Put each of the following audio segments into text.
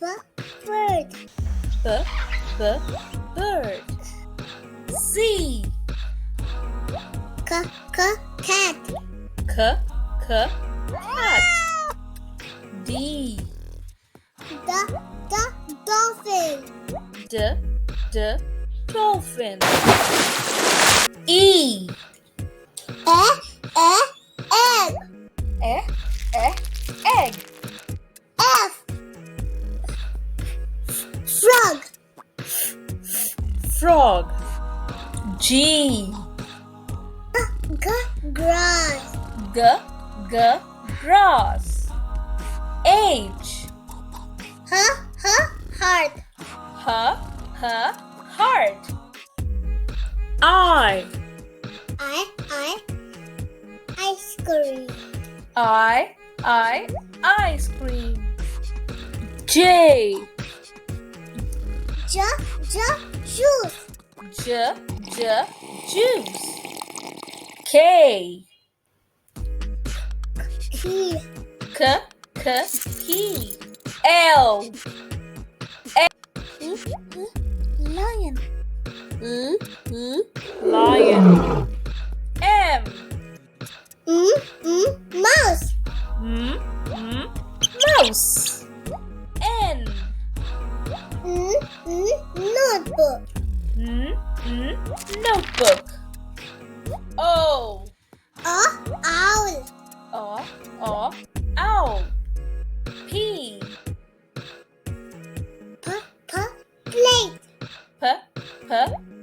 Bird. B, bird. C. Cat. C, cat. D. Dolphin. D, dolphin. E. Egg. Egg. F. Frog. Frog. G. Grass. Grass. H. Heart. Heart. I. Ice cream. Ice cream. J. Juice. Juice. K. Key. Key. L. Lion. Lion. M. Mouse. Mouse. N. Notebook. Notebook. O. Owl. Owl. P. Plate.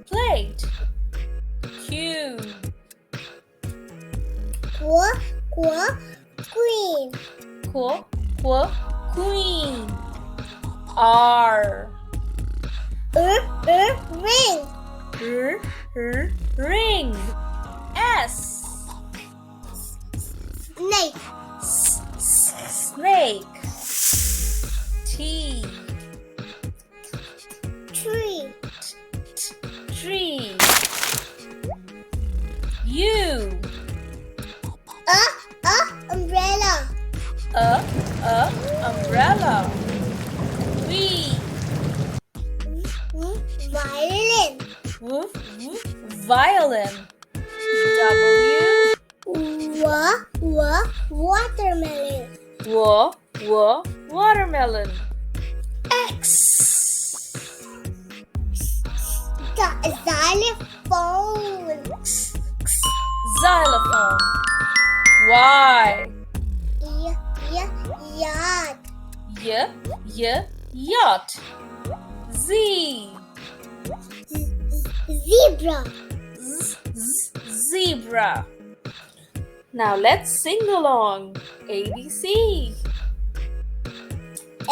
Plate. Q. Queen. Queen. R. Ring. Ring. S. Snake. Snake. T. Tree. U. Umbrella. Umbrella. V. Violin. Violin. W. Watermelon. Watermelon. X. Xylophone. Y. Yacht. Z. Zebra. Zebra. Now let's sing along. ABC. A